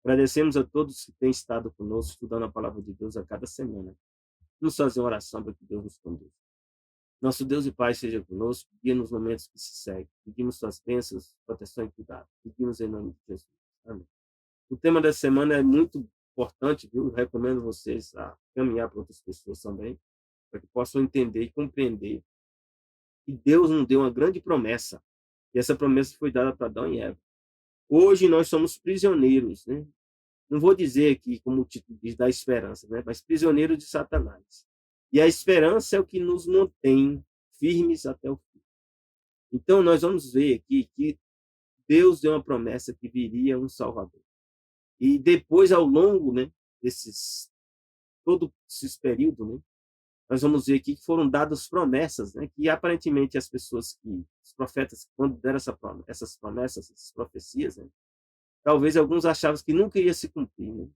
Agradecemos a todos que têm estado conosco, estudando a palavra de Deus a cada semana. Vamos fazer uma oração para que Deus nos conduza. Nosso Deus e Pai seja conosco, guia nos momentos que se seguem. Pedimos suas bênçãos, proteção e cuidado. Pedimos em nome de Jesus. Amém. O tema da semana é muito importante, viu? Eu recomendo vocês a caminhar para outras pessoas também, para que possam entender e compreender que Deus nos deu uma grande promessa. E essa promessa foi dada para Adão e Eva. Hoje nós somos prisioneiros, né? Não vou dizer aqui, como o título diz, da esperança, né? Mas prisioneiros de Satanás. E a esperança é o que nos mantém firmes até o fim. Então, nós vamos ver aqui que Deus deu uma promessa que viria um Salvador. E depois, ao longo, né, todo esse período, né, nós vamos ver aqui que foram dadas promessas, né, que aparentemente os profetas, quando deram essas promessas, essas profecias, né, talvez alguns achavam que nunca ia se cumprir, né?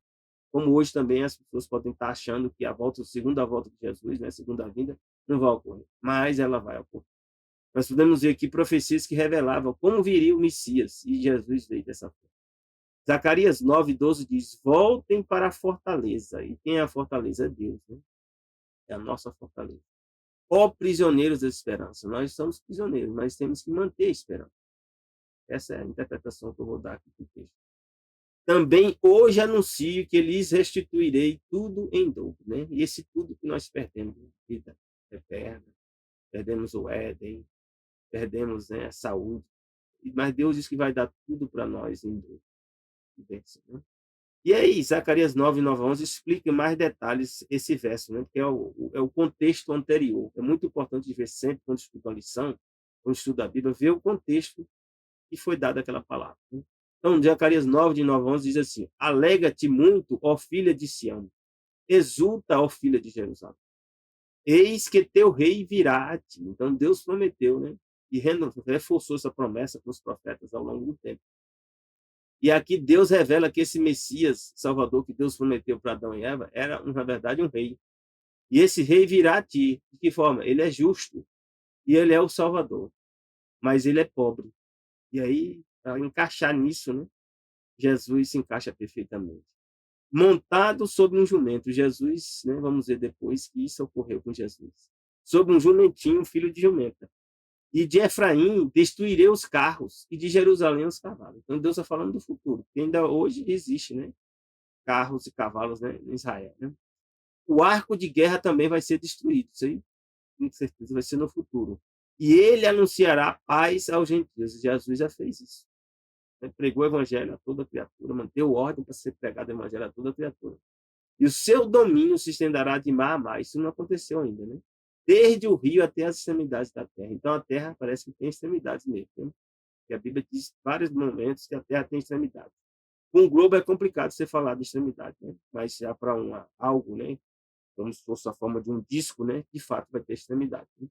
Como hoje também as pessoas podem estar achando que a segunda volta de Jesus, né, a segunda vinda, não vai ocorrer, mas ela vai ocorrer. Nós podemos ver aqui profecias que revelavam como viria o Messias, e Jesus veio dessa forma. Zacarias 9:12 diz: voltem para a fortaleza. E quem é a fortaleza? É Deus, né? É a nossa fortaleza. Ó prisioneiros da esperança. Nós somos prisioneiros, mas temos que manter a esperança. Essa é a interpretação que eu vou dar aqui para o texto. Também hoje anuncio que lhes restituirei tudo em dobro, né? E esse tudo que nós perdemos, vida eterna, perdemos o Éden, perdemos, né, a saúde, mas Deus diz que vai dar tudo para nós em dobro. Né? E aí, Zacarias 9:9 a 11 explica mais detalhes esse verso, né? Que é o contexto anterior. É muito importante ver sempre, quando estuda a lição, quando estuda a Bíblia, ver o contexto que foi dada aquela palavra. Né? Então, Zacarias 9:9 a 11 diz assim: alega-te muito, ó filha de Sião, exulta, ó filha de Jerusalém. Eis que teu rei virá a ti. Então, Deus prometeu, né? E reforçou essa promessa com os profetas ao longo do tempo. E aqui Deus revela que esse Messias, Salvador, que Deus prometeu para Adão e Eva, era, na verdade, um rei. E esse rei virá a ti. De que forma? Ele é justo. E ele é o Salvador. Mas ele é pobre. E aí, para encaixar nisso, né? Jesus se encaixa perfeitamente. Montado sobre um jumento. Jesus, né? Vamos ver depois que isso ocorreu com Jesus. Sobre um jumentinho, filho de jumenta. E de Efraim destruirei os carros, e de Jerusalém os cavalos. Então Deus está falando do futuro, que ainda hoje existe, né? Carros e cavalos, né, em Israel. Né? O arco de guerra também vai ser destruído, isso aí, com certeza, vai ser no futuro. E ele anunciará paz aos gentios. Jesus já fez isso. Ele pregou o evangelho a toda criatura, manteve ordem para ser pregado o evangelho a toda criatura. E o seu domínio se estenderá de mar a mar. Isso não aconteceu ainda, né? Desde o rio até as extremidades da terra. Então a terra parece que tem extremidades mesmo. Né? E a Bíblia diz em vários momentos que a terra tem extremidades. Com um globo é complicado você falar de extremidade, né? Mas já para algo, né? Como se fosse a forma de um disco, né? De fato vai ter extremidade. Né?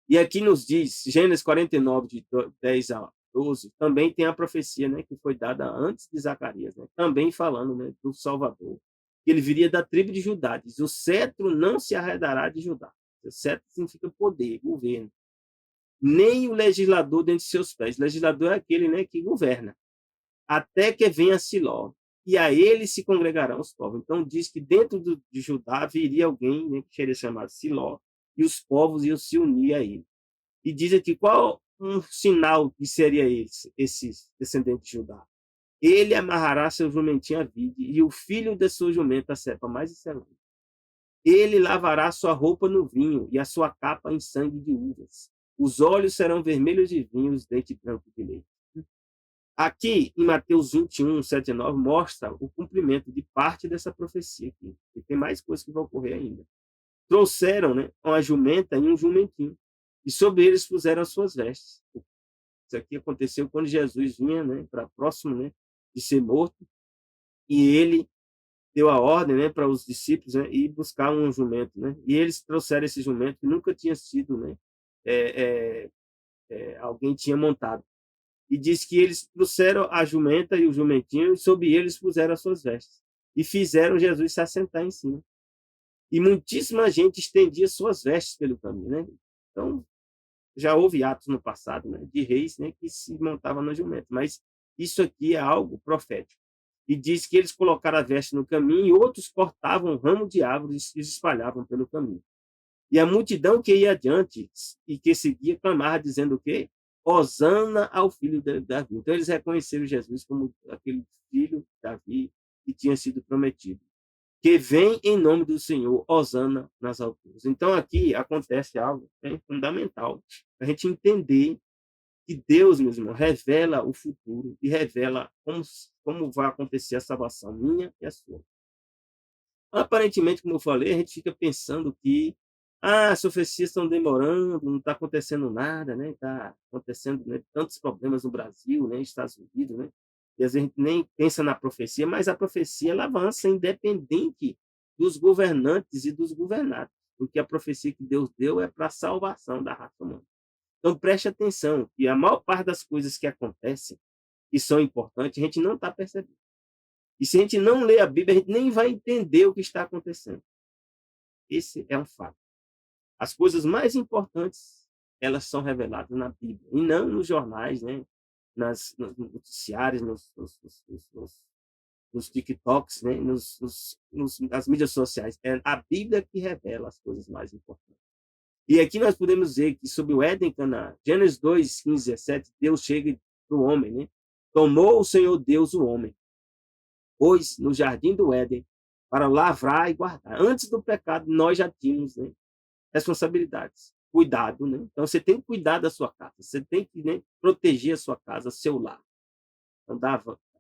E aqui nos diz, Gênesis 49, de 10 a 12, também tem a profecia, né? Que foi dada antes de Zacarias, né? Também falando, né? Do Salvador. Que ele viria da tribo de Judá. Diz, o cetro não se arredará de Judá. O cetro significa poder, governo. Nem o legislador dentre seus pés. O legislador é aquele, né? Que governa. Até que venha Siló, e a ele se congregarão os povos. Então diz que dentro de Judá viria alguém, né, que seria chamado Siló, e os povos iam se unir a ele. E diz aqui qual um sinal que seria esse descendente de Judá. Ele amarrará seu jumentinho à vide, e o filho da sua jumenta a cepa mais excelente. Ele lavará sua roupa no vinho, e a sua capa em sangue de uvas. Os olhos serão vermelhos de vinho, os dentes brancos de leite. Aqui, em Mateus 21, 7 e 9, mostra o cumprimento de parte dessa profecia aqui. E tem mais coisas que vão ocorrer ainda. Trouxeram, né, uma jumenta e um jumentinho, e sobre eles puseram as suas vestes. Isso aqui aconteceu quando Jesus vinha, né, para próximo, né, de ser morto, e ele deu a ordem, né, para os discípulos, né, ir buscar um jumento, né, e eles trouxeram esse jumento que nunca tinha sido, né, alguém tinha montado. E diz que eles trouxeram a jumenta e o jumentinho, e sobre eles puseram as suas vestes. E fizeram Jesus se assentar em cima. E muitíssima gente estendia suas vestes pelo caminho. Né? Então, já houve atos no passado, né, de reis, né, que se montavam na jumenta. Mas isso aqui é algo profético. E diz que eles colocaram a veste no caminho e outros cortavam ramo de árvores e os espalhavam pelo caminho. E a multidão que ia adiante e que seguia clamava dizendo o quê? Hosana ao filho de Davi. Então eles reconheceram Jesus como aquele filho de Davi que tinha sido prometido. Que vem em nome do Senhor, Hosana nas alturas. Então aqui acontece algo fundamental, a gente entender que Deus, meus irmãos, revela o futuro e revela como vai acontecer a salvação minha e a sua. Aparentemente, como eu falei, a gente fica pensando que as profecias estão demorando, não está acontecendo nada, né? Está acontecendo, né, tantos problemas no Brasil, né, Estados Unidos, né? E às vezes a gente nem pensa na profecia, mas a profecia ela avança independente dos governantes e dos governados, porque a profecia que Deus deu é para a salvação da raça humana. Então preste atenção que a maior parte das coisas que acontecem, que são importantes, a gente não está percebendo. E se a gente não ler a Bíblia, a gente nem vai entender o que está acontecendo. Esse é um fato. As coisas mais importantes, elas são reveladas na Bíblia, e não nos jornais, né? Nos noticiários, nos TikToks, né? Nas mídias sociais. É a Bíblia que revela as coisas mais importantes. E aqui nós podemos ver que sobre o Éden Canaã, Gênesis 2, 15, 17, Deus chega para o homem, né? Tomou o Senhor Deus o homem, pois no jardim do Éden, para lavrar e guardar. Antes do pecado, nós já tínhamos, né, responsabilidades, cuidado. Né? Então, você tem que cuidar da sua casa, você tem que, né, proteger a sua casa, seu lar. Então,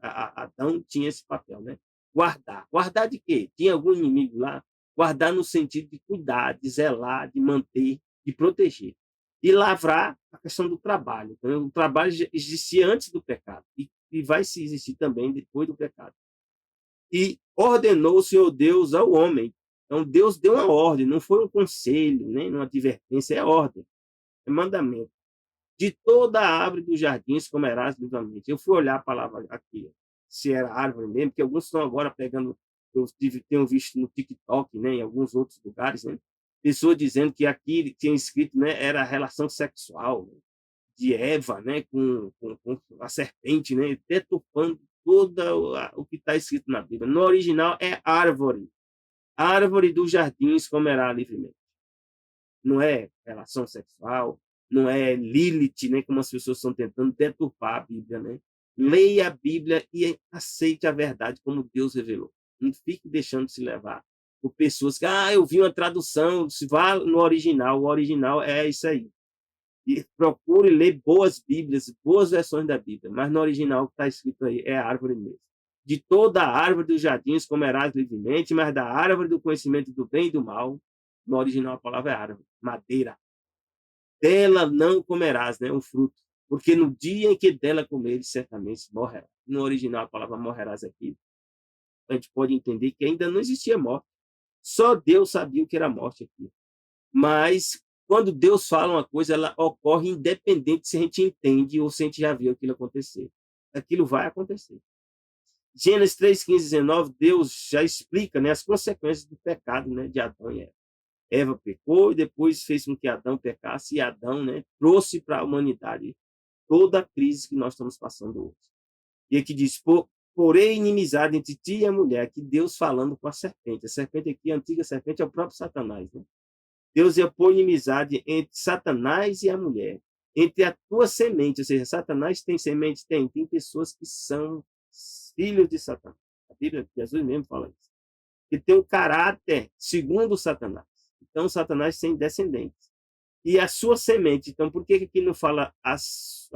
Adão tinha esse papel, né? Guardar. Guardar de quê? Tinha algum inimigo lá? Guardar no sentido de cuidar, de zelar, de manter, de proteger. E lavrar a questão do trabalho. Então, o trabalho existia antes do pecado e vai se existir também depois do pecado. E ordenou o Senhor Deus ao homem. Então, Deus deu uma ordem, não foi um conselho, nem uma advertência, é ordem, é mandamento. De toda a árvore dos jardins comerás livremente. Eu fui olhar a palavra aqui, se era árvore mesmo, porque alguns estão agora pegando, tenho visto no TikTok, né, em alguns outros lugares, né, pessoas dizendo que aqui tinha escrito, né, era a relação sexual, né, de Eva, né, com a serpente, né, deturpando todo o que está escrito na Bíblia. No original é árvore. Árvore dos jardins comerá livremente. Não é relação sexual, não é Lilith, né, como as pessoas estão tentando deturpar a Bíblia. Né? Leia a Bíblia e aceite a verdade como Deus revelou. Não fique deixando de se levar por pessoas que, eu vi uma tradução, se vá no original, o original é isso aí. E procure ler boas Bíblias, boas versões da Bíblia, mas no original que está escrito aí é árvore mesmo. De toda a árvore dos jardins comerás livremente, mas da árvore do conhecimento do bem e do mal, no original a palavra é árvore, madeira. Dela não comerás, né, o fruto, porque no dia em que dela comeres, certamente morrerá. No original a palavra morrerás aqui, a gente pode entender que ainda não existia morte. Só Deus sabia o que era morte aqui. Mas quando Deus fala uma coisa, ela ocorre independente se a gente entende ou se a gente já viu aquilo acontecer. Aquilo vai acontecer. Gênesis 3, 15, 19, Deus já explica, né, as consequências do pecado, né, de Adão e Eva. Eva pecou e depois fez com que Adão pecasse, e Adão, né, trouxe para a humanidade toda a crise que nós estamos passando hoje. E aqui diz, porém inimizade entre ti e a mulher, que Deus falando com a serpente. A serpente aqui, a antiga serpente, é o próprio Satanás, né? Deus ia pôr inimizade entre Satanás e a mulher, entre a tua semente, ou seja, Satanás tem semente? Tem pessoas que são filhos de Satanás. A Bíblia, Jesus mesmo fala isso. Que tem um caráter segundo Satanás. Então, Satanás tem descendentes. E a sua semente, então, por que aqui não fala as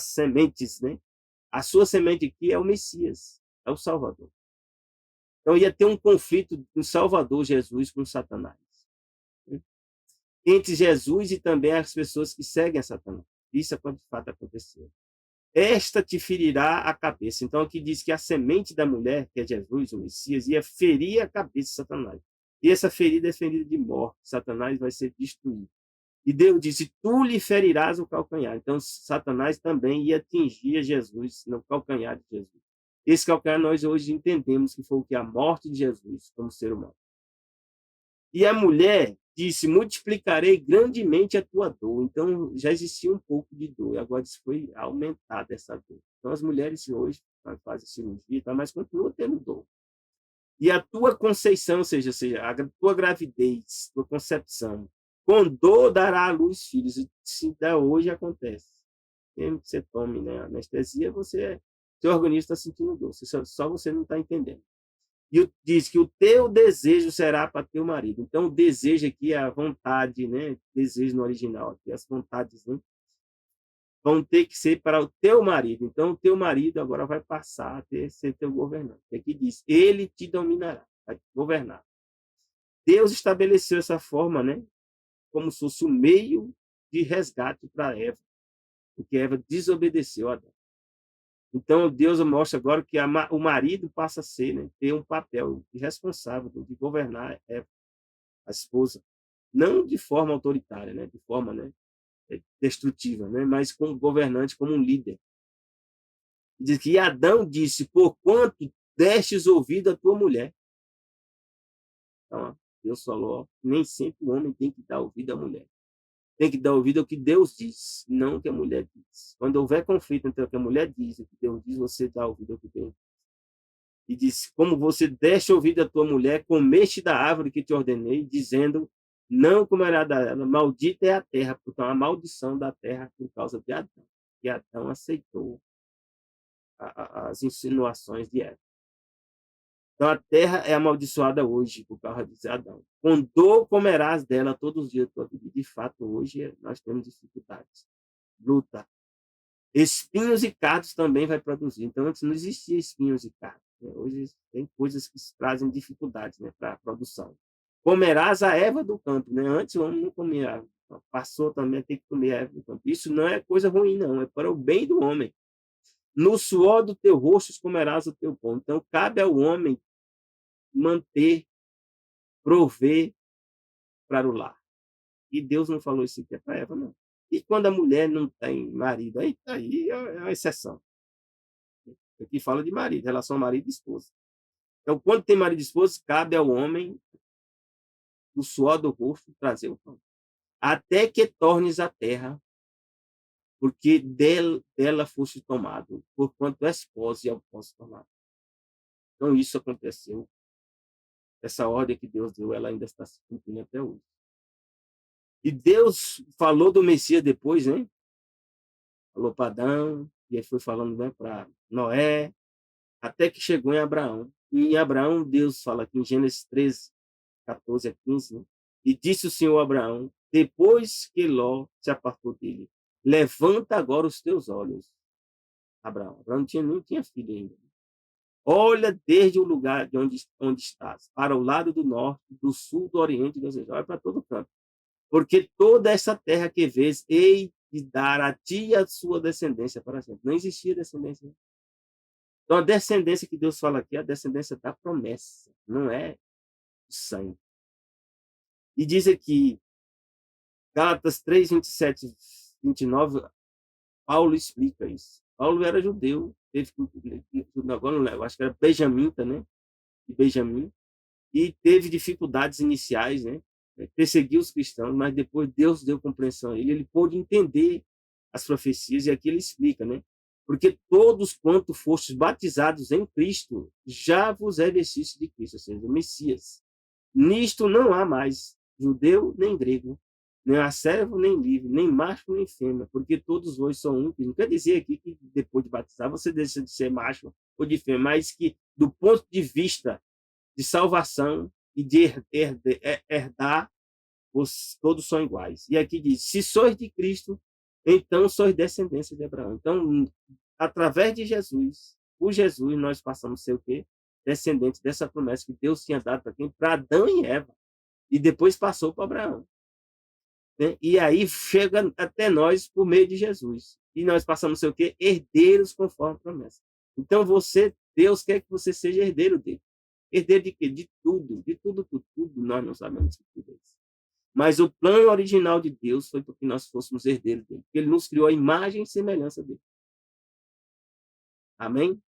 sementes, né? A sua semente aqui é o Messias, é o Salvador. Então, ia ter um conflito do Salvador Jesus com Satanás. Entre Jesus e também as pessoas que seguem a Satanás. Isso é quando de fato aconteceu. Esta te ferirá a cabeça. Então aqui diz que a semente da mulher, que é Jesus, o Messias, ia ferir a cabeça de Satanás. E essa ferida é ferida de morte. Satanás vai ser destruído. E Deus disse, tu lhe ferirás o calcanhar. Então Satanás também ia atingir Jesus no calcanhar de Jesus. Esse calcanhar nós hoje entendemos que foi o que? A morte de Jesus como ser humano. E a mulher disse, multiplicarei grandemente a tua dor. Então, já existia um pouco de dor, e agora foi aumentada essa dor. Então, as mulheres hoje faz a cirurgia, tá, mas continua tendo dor. E a tua conceição, ou seja, a tua gravidez, tua concepção, com dor dará à luz filhos. E se dá hoje, acontece. Mesmo que você tome, né, anestesia, seu organismo está sentindo dor. Só você não está entendendo. E diz que o teu desejo será para teu marido. Então, o desejo aqui é a vontade, né? Desejo no original aqui, as vontades, né? Vão ter que ser para o teu marido. Então, o teu marido agora vai passar a ser teu governante. Aqui diz, ele te dominará, vai governar. Deus estabeleceu essa forma, né? Como se fosse um meio de resgate para Eva, porque Eva desobedeceu a Adão. Então, Deus mostra agora que o marido passa a ser, né, ter um papel responsável de governar Eva, a esposa, não de forma autoritária, né, de forma, né, destrutiva, né, mas como governante, como um líder. Diz que Adão disse, porquanto destes ouvido à tua mulher. Então, Deus falou, nem sempre o homem tem que dar ouvido à mulher. Tem que dar ouvido ao que Deus diz, não ao que a mulher diz. Quando houver conflito entre o que a mulher diz e o que Deus diz, você dá ouvido ao que Deus diz. E diz, como você deste ouvido à tua mulher, comeste da árvore que te ordenei, dizendo, não comerá dela, maldita é a terra, porque é uma maldição da terra por causa de Adão. E Adão aceitou as insinuações de Eva. Então a terra é amaldiçoada hoje por causa de Adão. Com dor comerás dela todos os dias da tua vida. De fato, hoje nós temos dificuldades. Luta. Espinhos e cardos também vai produzir. Então, antes não existia espinhos e cardos. Né? Hoje tem coisas que trazem dificuldades, né, para a produção. Comerás a erva do campo. Né? Antes o homem não comia erva. Passou também a ter que comer a erva do campo. Isso não é coisa ruim, não. É para o bem do homem. No suor do teu rosto comerás o teu pão. Então, cabe ao homem manter, prover para o lar. E Deus não falou isso aqui para Eva, não. E quando a mulher não tem marido, aí é uma exceção. Aqui fala de marido, relação a marido e esposa. Então, quando tem marido e esposa, cabe ao homem, o suor do rosto, trazer o pão. Até que tornes a terra, porque dela foste tomado, porquanto és pós e ao pós tomado. Então, isso aconteceu. Essa ordem que Deus deu, ela ainda está se cumprindo até hoje. E Deus falou do Messias depois, né? Falou para Adão, e aí foi falando, né, para Noé, até que chegou em Abraão. E em Abraão, Deus fala aqui em Gênesis 13, 14 a 15, né? E disse o Senhor a Abraão, depois que Ló se apartou dele, levanta agora os teus olhos. Abraão não tinha filho ainda. Olha desde o lugar de onde estás, para o lado do norte, do sul, do oriente, ou seja, olha para todo canto. Porque toda essa terra que vês, hei de dar a ti e a sua descendência para sempre. Não existia descendência. Então, a descendência que Deus fala aqui é a descendência da promessa, não é do sangue. E diz aqui, Gálatas 3, 27 e 29, Paulo explica isso. Paulo era judeu, teve agora não lembro, acho que era Benjamita, né? De Benjamim, e teve dificuldades iniciais, né? Perseguiu os cristãos, mas depois Deus deu compreensão a ele, ele pôde entender as profecias, e aqui ele explica, né? Porque todos quanto fostes batizados em Cristo, já vos é vestício de Cristo, ou seja, o Messias. Nisto não há mais judeu nem grego, nem há servo nem livre, nem macho nem fêmea, porque todos vós são um. Não quer dizer aqui que depois de batizar você deixa de ser macho ou de fêmea, mas que do ponto de vista de salvação e de herdar, todos são iguais. E aqui diz, se sois de Cristo, então sois descendência de Abraão. Então, através de Jesus, por Jesus, nós passamos a ser o quê? Descendentes dessa promessa que Deus tinha dado para quem? Para Adão e Eva. E depois passou para Abraão. Né? E aí chega até nós por meio de Jesus. E nós passamos a ser o quê? Herdeiros conforme a promessa. Então, Deus quer que você seja herdeiro dele. Herdeiro de quê? De tudo. De tudo. Nós não sabemos de tudo isso. Mas o plano original de Deus foi para que nós fôssemos herdeiros dele. Porque ele nos criou a imagem e semelhança dele. Amém?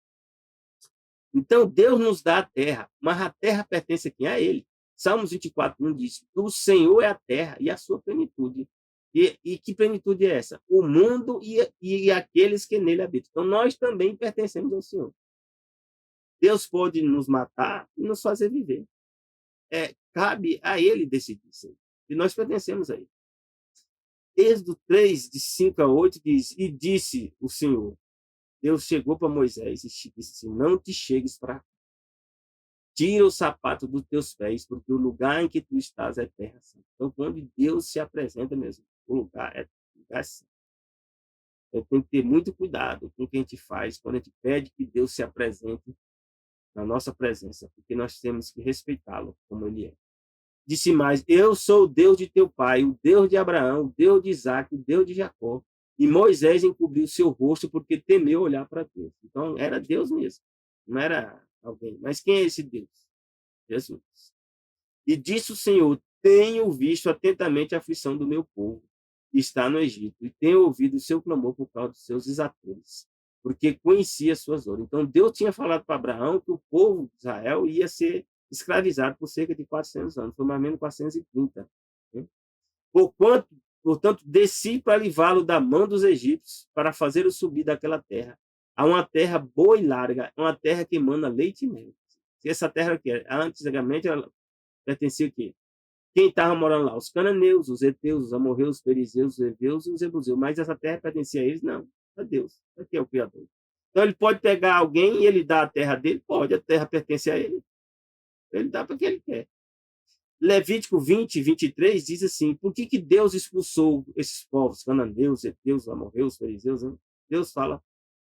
Então, Deus nos dá a terra, mas a terra pertence a quem? A ele. Salmos 24, 1 diz, o Senhor é a terra e a sua plenitude. E que plenitude é essa? O mundo e aqueles que nele habitam. Então, nós também pertencemos ao Senhor. Deus pode nos matar e nos fazer viver. Cabe a ele decidir isso. E nós pertencemos a ele. Êxodo 3, de 5 a 8, diz: E disse o Senhor, Deus chegou para Moisés e disse assim: Não te chegues para cá. Tira o sapato dos teus pés, porque o lugar em que tu estás é terra santa. Então, quando Deus se apresenta mesmo, o lugar é santo. Tem que ter muito cuidado com o que a gente faz quando a gente pede que Deus se apresente na nossa presença, porque nós temos que respeitá-lo como ele é. Disse mais: Eu sou o Deus de teu pai, o Deus de Abraão, o Deus de Isaac, o Deus de Jacó. E Moisés encobriu seu rosto porque temeu olhar para Deus. Então, era Deus mesmo, não era alguém. Mas quem é esse Deus? Jesus. E disse o Senhor: Tenho visto atentamente a aflição do meu povo, que está no Egito, e tenho ouvido o seu clamor por causa dos seus exatores, porque conhecia as suas obras. Então, Deus tinha falado para Abraão que o povo de Israel ia ser escravizado por cerca de 400 anos, foi mais ou menos 430. Né? Portanto, desci para livrá-lo da mão dos egípcios, para fazê-lo subir daquela terra, a uma terra boa e larga, uma terra que emana leite e mel. Se essa terra aqui, antigamente, ela pertencia a quê? Quem estava morando lá? Os cananeus, os heteus, os amorreus, os perizeus, os heveus e os jebuseus. Mas essa terra pertencia a eles? Não, a Deus. Aqui é o Criador. Então, ele pode pegar alguém e ele dá a terra dele? Pode, a terra pertence a ele. Ele dá para quem ele quer. Levítico 20, 23 diz assim: por que Deus expulsou esses povos, cananeus, heteus, amorreus, fariseus? Né? Deus fala,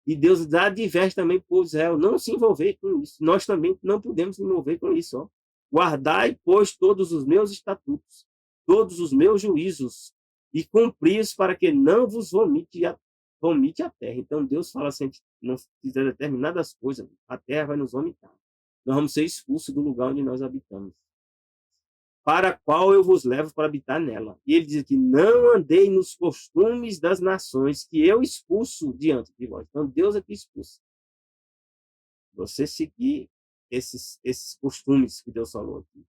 e Deus adverte também para o povo de Israel não se envolver com isso. Nós também não podemos nos envolver com isso. Ó. Guardai, pois, todos os meus estatutos, todos os meus juízos, e cumpri-os para que não vos vomite a terra. Então, Deus fala assim: se não fizer determinadas coisas, a terra vai nos vomitar. Nós vamos ser expulsos do lugar onde nós habitamos. Para a qual eu vos levo para habitar nela. E ele diz aqui: não andei nos costumes das nações que eu expulso diante de vós. Então, Deus aqui expulsa. Você seguir esses costumes que Deus falou aqui.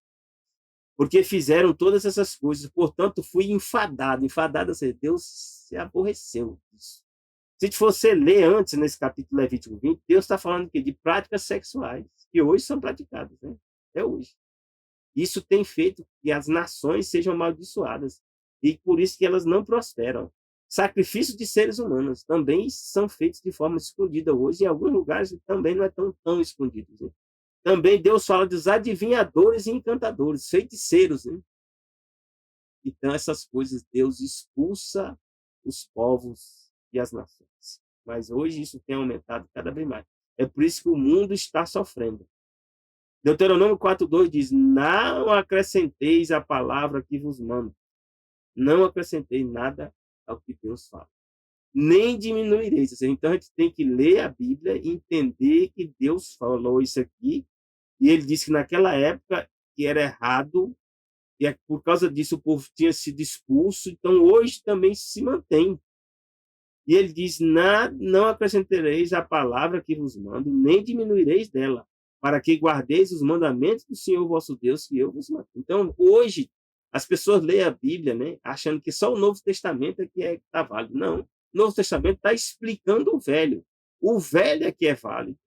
Porque fizeram todas essas coisas, portanto, fui enfadado. Enfadado, assim, Deus se aborreceu disso. Se a gente fosse ler antes, nesse capítulo Levítico 20, Deus está falando aqui de práticas sexuais, que hoje são praticadas, né? Até hoje. Isso tem feito que as nações sejam amaldiçoadas e por isso que elas não prosperam. Sacrifícios de seres humanos também são feitos de forma escondida hoje, em alguns lugares também não é tão escondidos. Né? Também Deus fala dos adivinhadores e encantadores, feiticeiros. Né? Então, essas coisas Deus expulsa os povos e as nações. Mas hoje isso tem aumentado cada vez mais. É por isso que o mundo está sofrendo. Deuteronômio 4:2 diz: não acrescenteis a palavra que vos mando. Não acrescentei nada ao que Deus fala. Nem diminuireis. Então a gente tem que ler a Bíblia e entender que Deus falou isso aqui. E ele disse que naquela época que era errado, e por causa disso o povo tinha sido expulso. Então hoje também se mantém. E ele diz: não acrescentareis a palavra que vos mando, nem diminuireis dela, para que guardeis os mandamentos do Senhor vosso Deus, que eu vos mando. Então, hoje, as pessoas leem a Bíblia, né, achando que só o Novo Testamento é que está válido. Não, o Novo Testamento está explicando o Velho. O Velho é que é válido.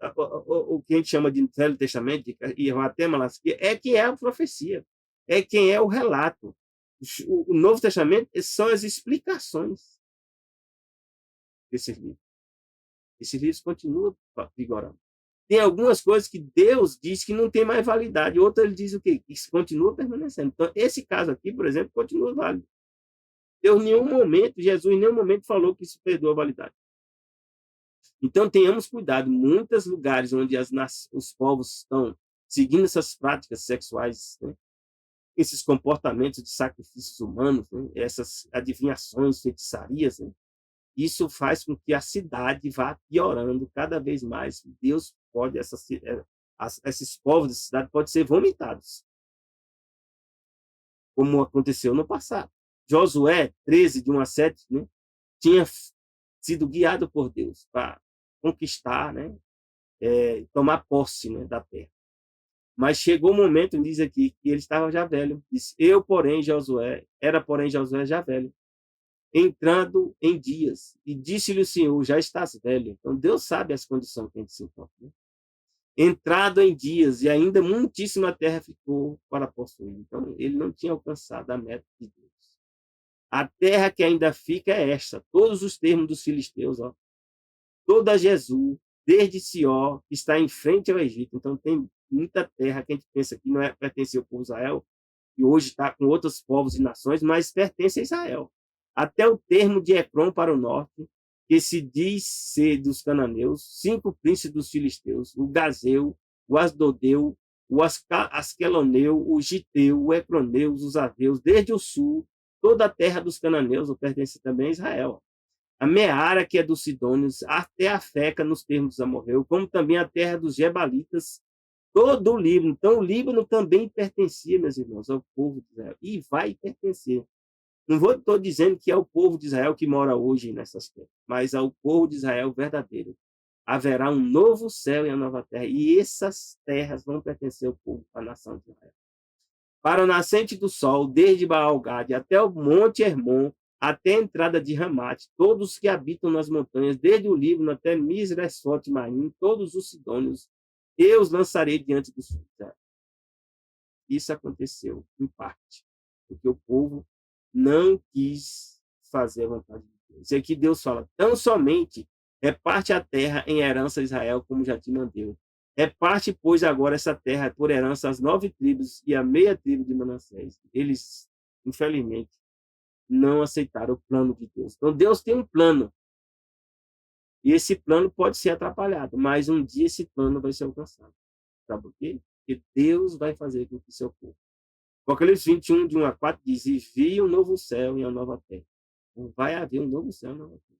O que a gente chama de Velho Testamento, e até é que é a profecia, é quem é o relato. O Novo Testamento são as explicações desses livros. Esses livros continuam vigorando. Tem algumas coisas que Deus diz que não tem mais validade, outras ele diz o quê? Que continua permanecendo. Então, esse caso aqui, por exemplo, continua válido. Deus, em nenhum momento, Jesus, em nenhum momento falou que isso perdeu a validade. Então, tenhamos cuidado. Muitos lugares onde os povos estão seguindo essas práticas sexuais, né? Esses comportamentos de sacrifícios humanos, né? Essas adivinhações, feitiçarias, né? Isso faz com que a cidade vá piorando cada vez mais. Deus pode, esses povos da cidade podem ser vomitados, como aconteceu no passado. Josué 13, de 1 a 7, né, tinha sido guiado por Deus para conquistar, né, tomar posse, né, da terra. Mas chegou um momento, diz aqui, que ele estava já velho. Diz: era, porém, Josué já velho. entrando em dias. E disse-lhe o Senhor, já estás velho. Então, Deus sabe as condições que a gente se encontra. Né? Entrado em dias, e ainda muitíssima terra ficou para possuir. Então, ele não tinha alcançado a meta de Deus. A terra que ainda fica é esta. Todos os termos dos filisteus, ó, toda Jesus, desde Sió, que está em frente ao Egito. Então, tem muita terra que a gente pensa que não é pertence ao povo de Israel, e hoje está com outros povos e nações, mas pertence a Israel. Até o termo de Ecrom para o norte, que se diz ser dos cananeus, 5 príncipes dos filisteus, o Gazeu, o Asdodeu, o Asqueloneu, o Giteu, o Ecroneu, os Aveus, desde o sul, toda a terra dos cananeus, pertence também a Israel. A Meara, que é dos Sidônios, até a Feca, nos termos dos amorreus, como também a terra dos Gebalitas, todo o Líbano. Então, o Líbano também pertencia, meus irmãos, ao povo de Israel. E vai pertencer. Não estou dizendo que é o povo de Israel que mora hoje nessas terras, mas ao povo de Israel verdadeiro. Haverá um novo céu e uma nova terra. E essas terras vão pertencer ao povo, à nação de Israel. Para o nascente do sol, desde Baal-Gade até o monte Hermon, até a entrada de Ramate, todos que habitam nas montanhas, desde o Líbano até Misresfote Maim, todos os sidônios, eu os lançarei diante dos filhos. Isso aconteceu, em parte, porque o povo não quis fazer a vontade de Deus. E aqui Deus fala, tão somente reparte a terra em herança a Israel, como já te mandei. Reparte, pois, agora essa terra por herança às 9 tribos e à meia tribo de Manassés. Eles, infelizmente, não aceitaram o plano de Deus. Então, Deus tem um plano. E esse plano pode ser atrapalhado, mas um dia esse plano vai ser alcançado. Sabe por quê? Porque Deus vai fazer com que seu povo. Apocalipse 21, de 1 a 4, diz: E vi um novo céu e uma nova terra. Então, vai haver um novo céu e uma nova terra.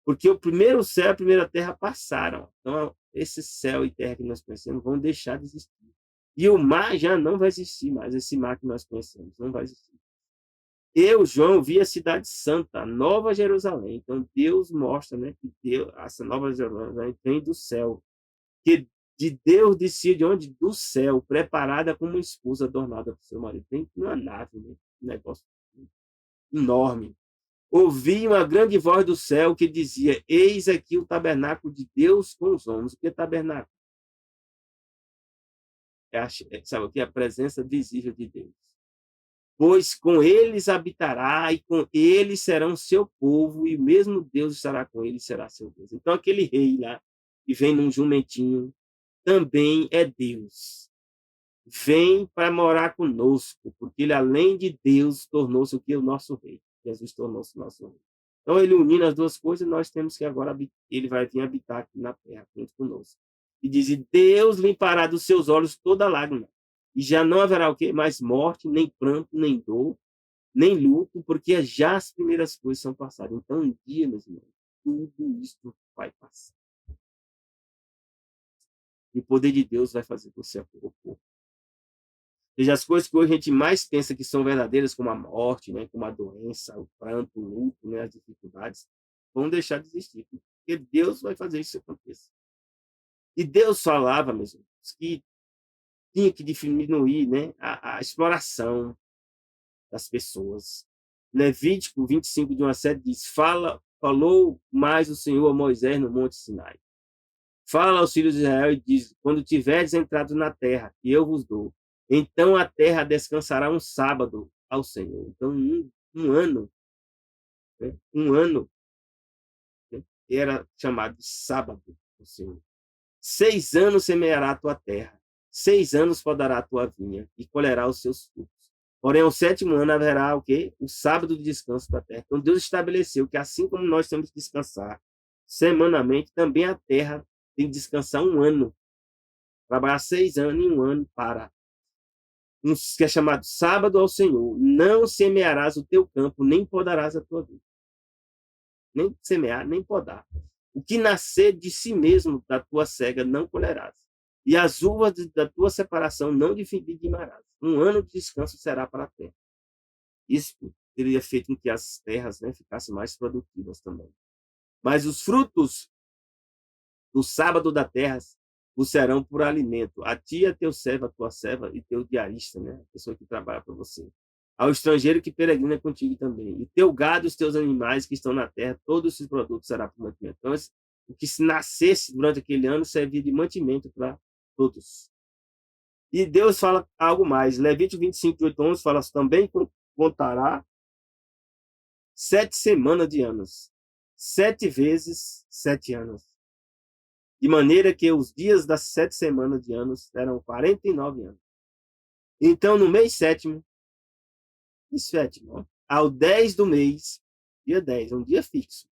Porque o primeiro céu e a primeira terra passaram. Então, esse céu e terra que nós conhecemos vão deixar de existir. E o mar já não vai existir mais. Esse mar que nós conhecemos não vai existir. Eu, João, vi a cidade santa, a Nova Jerusalém. Então, Deus mostra, né, que Deus, essa Nova Jerusalém vem do céu. Que de Deus descia de onde? Do céu, preparada como uma esposa adornada por seu marido. Tem uma nave, né? Um negócio enorme. Ouvi uma grande voz do céu que dizia: Eis aqui o tabernáculo de Deus com os homens. O que é tabernáculo? Sabe o que é a presença visível de Deus. Pois com eles habitará e com eles serão seu povo e o mesmo Deus estará com eles, será seu Deus. Então aquele rei lá que vem num jumentinho também é Deus. Vem para morar conosco, porque ele, além de Deus, tornou-se o que? O nosso rei. Jesus tornou-se o nosso rei. Então, ele unindo as duas coisas, nós temos que agora, ele vai vir habitar aqui na terra, junto conosco. E diz, e Deus limpará dos seus olhos toda lágrima. E já não haverá o quê? Mais morte, nem pranto, nem dor, nem luto, porque já as primeiras coisas são passadas. Então, um dia, meus irmãos, tudo isso vai passar. E o poder de Deus vai fazer você acorrer. Seja, as coisas que hoje a gente mais pensa que são verdadeiras, como a morte, né, como a doença, o pranto, o luto, né, as dificuldades, vão deixar de existir. Porque Deus vai fazer isso acontecer. E Deus falava, meus irmãos, que tinha que diminuir, né, a exploração das pessoas. Levítico 25, de 1 a 7, diz: falou mais o Senhor a Moisés no Monte Sinai. Fala aos filhos de Israel e diz: quando tiverdes entrado na terra que eu vos dou, então a terra descansará um sábado ao Senhor. Então, um ano, né? Um ano, né? Era chamado de sábado ao Senhor. 6 anos semeará a tua terra, 6 anos podará a tua vinha e colherá os seus frutos. Porém, ao 7º ano haverá o quê? O sábado de descanso para a terra. Então, Deus estabeleceu que assim como nós temos que descansar semanalmente, também a terra tem que descansar um ano. Trabalhar 6 anos e um ano para. Que é chamado sábado ao Senhor. Não semearás o teu campo, nem podarás a tua vida. Nem semear, nem podar. O que nascer de si mesmo da tua cega não colherás. E as uvas da tua separação não dividirás. Um ano de descanso será para a terra. Isso teria feito com que as terras, né, ficassem mais produtivas também. Mas os frutos do sábado da terra o serão por alimento. A ti, a teu servo, a tua serva e teu diarista, né, a pessoa que trabalha para você. ao estrangeiro que peregrina contigo também. E teu gado e os teus animais que estão na terra, todos esses produtos será para mantimento. Então, o que se nascesse durante aquele ano servia de mantimento para todos. E Deus fala algo mais. Levítico 25, 8, 11 fala também contará 7 semanas de anos. 7 vezes 7 anos. De maneira que os dias das 7 semanas de anos eram 49 anos. Então, no mês sétimo, ao 10 do mês, dia 10, um dia fixo,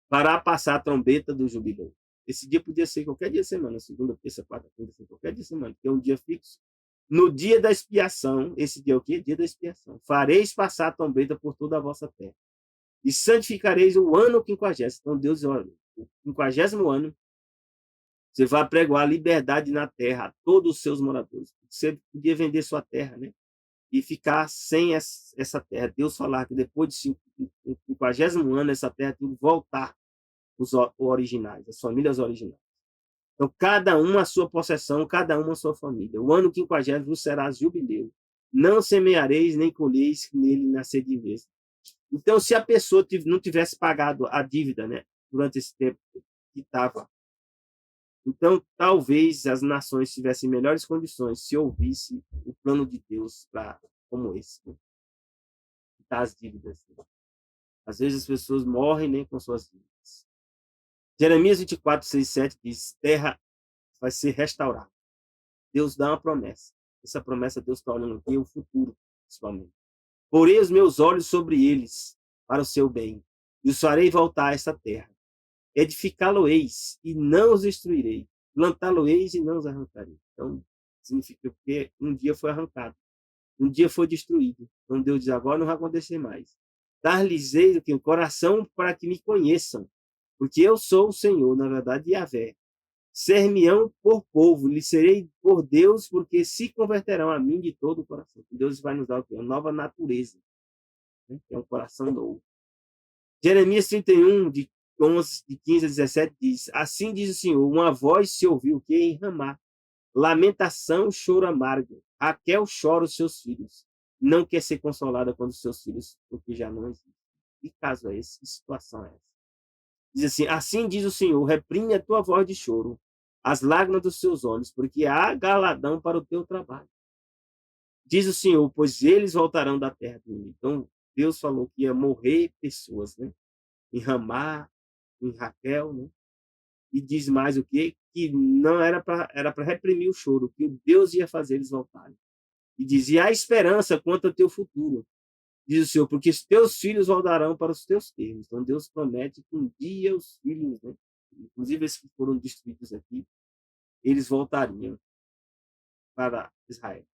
para passar a trombeta do jubileu. Esse dia podia ser qualquer dia de semana, segunda, terça, quarta, quinta, qualquer dia de semana, que é um dia fixo. No dia da expiação, esse dia é o quê? Dia da expiação. Fareis passar a trombeta por toda a vossa terra. E santificareis o ano quinquagésimo. Então, Deus, olha, o 50º ano, você vai pregoar a liberdade na terra a todos os seus moradores. Você podia vender sua terra, né? E ficar sem essa terra. Deus falar que depois de 50º ano, essa terra tem que voltar os originais, as famílias originais. Então, cada um a sua possessão, cada um a sua família. O ano 50º será jubileu. Não semeareis, nem colheis nele nascer de vez. Então, se a pessoa não tivesse pagado a dívida, né, durante esse tempo que estava, então talvez as nações tivessem melhores condições se ouvisse o plano de Deus como esse, né, das dívidas. Né? Às vezes as pessoas morrem, né, com suas dívidas. Jeremias 24, 6, 7 diz: terra vai ser restaurada. Deus dá uma promessa. Essa promessa Deus está olhando aqui, o futuro, principalmente. Porei os meus olhos sobre eles, para o seu bem, e os farei voltar a essa terra. Edificá-lo-eis, e não os destruirei. Plantá-lo-eis, e não os arrancarei. Então, significa que um dia foi arrancado. Um dia foi destruído. Então, Deus diz, agora não vai acontecer mais. Dar-lhes-ei o coração para que me conheçam, porque eu sou o Senhor, na verdade, Yahvé. Ser-me-ão por povo, lhe serei por Deus, porque se converterão a mim de todo o coração. Deus vai nos dar o quê? Uma nova natureza, né? Que é um coração novo. Jeremias 31, de 15 a 17, diz: assim diz o Senhor, uma voz se ouviu que em Ramá, lamentação, choro amargo. Raquel chora os seus filhos. Não quer ser consolada quando os seus filhos, porque já não existem. Que caso é esse? Que situação é essa? Diz assim diz o Senhor, reprime a tua voz de choro, as lágrimas dos seus olhos, porque há galadão para o teu trabalho. Diz o Senhor, pois eles voltarão da terra do inimigo. Então, Deus falou que ia morrer pessoas, né? Em Ramá, em Raquel, né? E diz mais o quê? Que não era para reprimir o choro, que Deus ia fazer eles voltarem. E dizia: há esperança quanto ao teu futuro. Diz o Senhor, porque os teus filhos voltarão para os teus termos. Então Deus promete que um dia os filhos, né, inclusive esses que foram destruídos aqui, eles voltariam para Israel.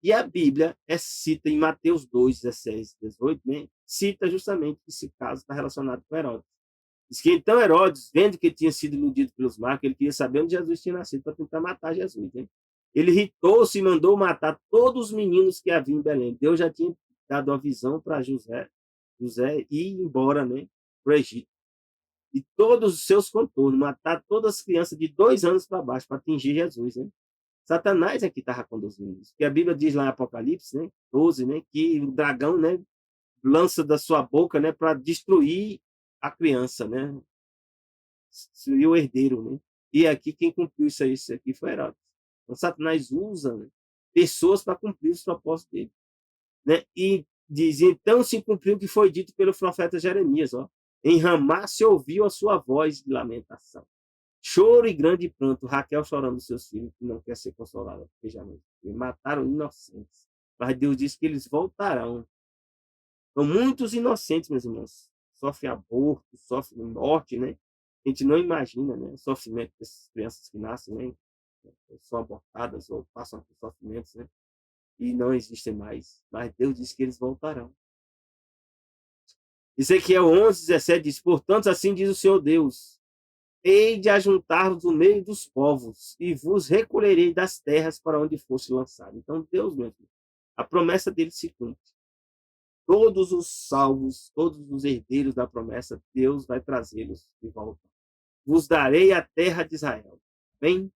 E a Bíblia cita em Mateus 2, 16, 18, né, cita justamente que esse caso está relacionado com Herodes. Diz que então Herodes, vendo que tinha sido iludido pelos magos, ele queria saber onde Jesus tinha nascido para tentar matar Jesus. Né? Ele irritou-se e mandou matar todos os meninos que havia em Belém. Deus já tinha dado uma visão para José ir embora, né, para o Egito. E todos os seus contornos, matar todas as crianças de 2 anos para baixo, para atingir Jesus. Né? Satanás é que estava conduzindo isso. Porque a Bíblia diz lá em Apocalipse, né, 12, né, que o dragão, né, lança da sua boca, né, para destruir a criança, né, e o herdeiro, né. E aqui quem cumpriu isso aqui foi Herodes. Então Satanás usa, né, pessoas para cumprir os propósitos dele, né. E diz: então se cumpriu o que foi dito pelo profeta Jeremias, ó. Em Ramá se ouviu a sua voz de lamentação. Choro e grande pranto, Raquel chorando dos seus filhos, que não quer ser consolada, porque já não. Mataram inocentes. Mas Deus disse que eles voltarão. Então, muitos inocentes, meus irmãos, sofrem aborto, sofrem morte, né? A gente não imagina, né? O sofrimento dessas crianças que nascem, né? São abortadas ou passam por sofrimentos, né? E não existem mais. Mas Deus disse que eles voltarão. Ezequiel 11, 17 diz: portanto, assim diz o Senhor Deus: hei de ajuntar-vos no meio dos povos, e vos recolherei das terras para onde fosse lançado. Então, Deus, meu filho, a promessa dele se cumpre. Todos os salvos, todos os herdeiros da promessa, Deus vai trazê-los de volta. Vos darei a terra de Israel. Bem,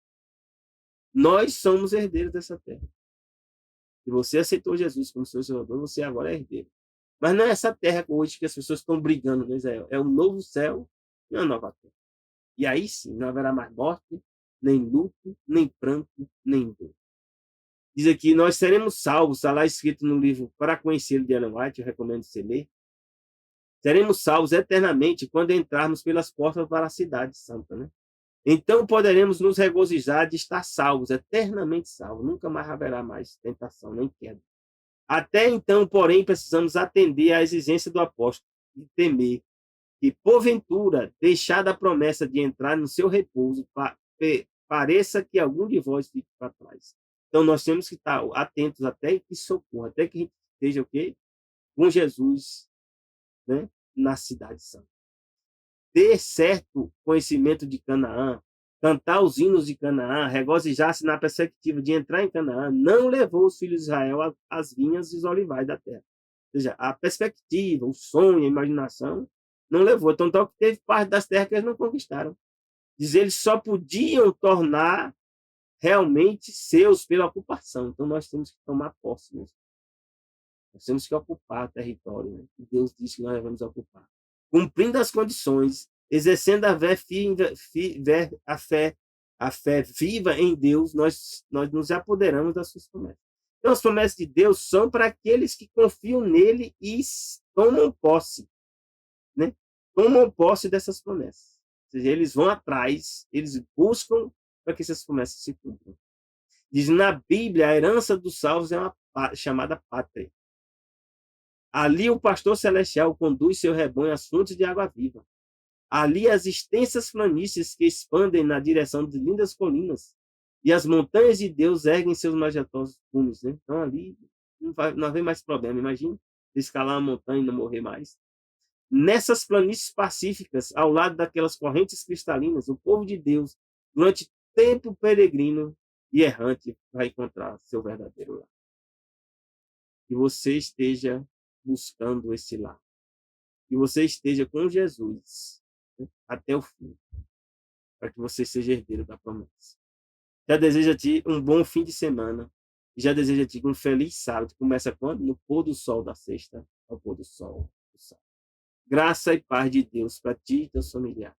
nós somos herdeiros dessa terra. Se você aceitou Jesus como seu Salvador, você agora é herdeiro. Mas não é essa terra hoje que as pessoas estão brigando, né, Israel? É um novo céu e uma nova terra. E aí sim, não haverá mais morte, nem luto, nem pranto, nem dor. Diz aqui, nós seremos salvos, está lá escrito no livro Para Conhecê-lo de Ellen White, eu recomendo você ler. Seremos salvos eternamente quando entrarmos pelas portas para a cidade santa, né? Então poderemos nos regozijar de estar salvos, eternamente salvos. Nunca mais haverá mais tentação, nem queda. Até então, porém, precisamos atender à exigência do apóstolo e temer que, porventura, deixada a promessa de entrar no seu repouso, pareça que algum de vós fique para trás. Então, nós temos que estar atentos até que socorra, até que a gente esteja o quê? Com Jesus, né? Na cidade santa. Ter certo conhecimento de Canaã, cantar os hinos de Canaã, regozijar-se na perspectiva de entrar em Canaã, não levou os filhos de Israel às vinhas e os olivais da terra. Ou seja, a perspectiva, o sonho, a imaginação, não levou. Então, que teve parte das terras que eles não conquistaram. Diz eles só podiam tornar realmente seus pela ocupação. Então, nós temos que tomar posse mesmo. Nós temos que ocupar o território, né? Que Deus disse que nós devemos ocupar. Cumprindo as condições, exercendo a fé viva em Deus, nós nos apoderamos das suas promessas. Então, as promessas de Deus são para aqueles que confiam nele e tomam posse, né? Tomam posse dessas promessas. Ou seja, eles vão atrás, eles buscam para que essas promessas se cumpram. Diz na Bíblia, a herança dos salvos é uma chamada pátria. Ali o pastor celestial conduz seu rebanho às fontes de água viva. Ali as extensas planícies que expandem na direção de lindas colinas. E as montanhas de Deus erguem seus majestosos cumes. Né? Então ali não haver mais problema. Imagina escalar uma montanha e não morrer mais. Nessas planícies pacíficas, ao lado daquelas correntes cristalinas, o povo de Deus, durante tempo peregrino e errante, vai encontrar seu verdadeiro lar. Que você esteja buscando esse lar. Que você esteja com Jesus, né, até o fim, para que você seja herdeiro da promessa. Já desejo a ti um bom fim de semana. E já desejo a ti um feliz sábado. Começa quando? No pôr do sol da sexta ao pôr do sol do sábado. Graça e paz de Deus para ti e teus familiares.